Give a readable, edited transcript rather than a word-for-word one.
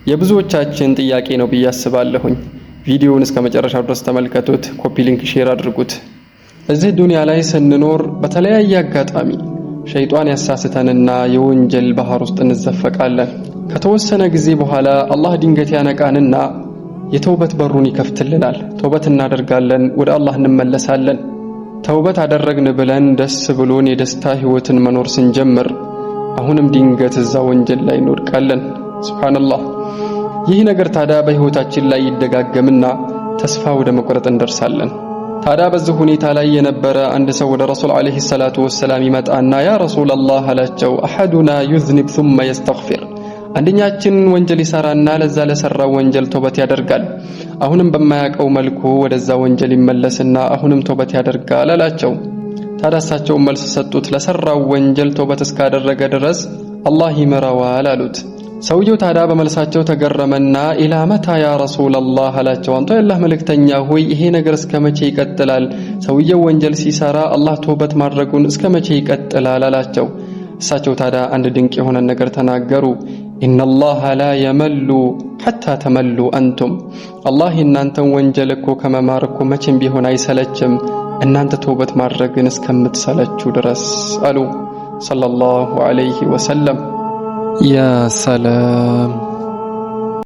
የብዙዎቻችን ጥያቄ ነው ብዬ አስባለሁኝ። ቪዲዮውን እስከ መጨረሻው ድረስ ተመልከቱት፣ ኮፒ ሊንክ ሼር አድርጉት። እዚህ ዱንያ ላይ ስንኖር በተለያየ አጋጣሚ ሸይጣን ያሳስተንና የወንጀል ባህር ውስጥ እንዘፈቃለን። ከተወሰነ ጊዜ በኋላ አላህ ድንገት ያነቃንና የተውበት በሩን ይከፍትልናል። ተውበት እናደርጋለን፣ ወደ አላህ እንመለሳለን። ተውበት አደረግን ብለን ደስ ብሎን የደስታ ህይወትን መኖር ስንጀምር አሁንም ድንገት እዛ ወንጀል ላይ እንወድቃለን። ሱብሃንአላህ። ይህ ነገር ታዲያ በህይወታችን ላይ ይደጋገምና ተስፋ ወደ መቁረጥ እንደርሳለን። ታዲያ በዚህ ሁኔታ ላይ የነበረ አንድ ሰው ወደ ረሱል አለይሂ ሰላቱ ወሰላም ይመጣና ያ ረሱላህ አላቸው፣ አሐዱና ዩዝኒብ ثم يستغفر፣ አንደኛችን ወንጀል ይሰራና ለዛ ለሰራው ወንጀል ተውበት ያደርጋል። አሁንም በማያውቀው መልኩ ወደዛ ወንጀል ይመለስና አሁንም ተውበት ያደርጋል አላቸው። ታዲያ እሳቸው መልስ ሰጡት፣ ለሰራው ወንጀል ተውበት እስካደረገ ድረስ አላህ ይምረዋል አሉት። ሰውየው ታዲያ በመልሳቸው ተገረመና ኢላ መታ ያ ረሱላህ አላቸው። አንተ የአላህ መልእክተኛ ሆይ ይሄ ነገር እስከ መቼ ይቀጥላል? ሰውየው ወንጀል ሲሰራ አላህ ተውበት ማድረጉን እስከ መቼ ይቀጥላል አላቸው። እሳቸው ታዲያ አንድ ድንቅ የሆነ ነገር ተናገሩ። ኢነላህ ላ የመሉ ሐታ ተመሉ አንቱም፣ አላህ እናንተን ወንጀል እኮ ከመማር እኮ መቼም ቢሆን አይሰለችም እናንተ ተውበት ማድረግን እስከምትሰለቹ ድረስ አሉ ሰለላሁ ዐለይሂ ወሰለም። ያ ሰላም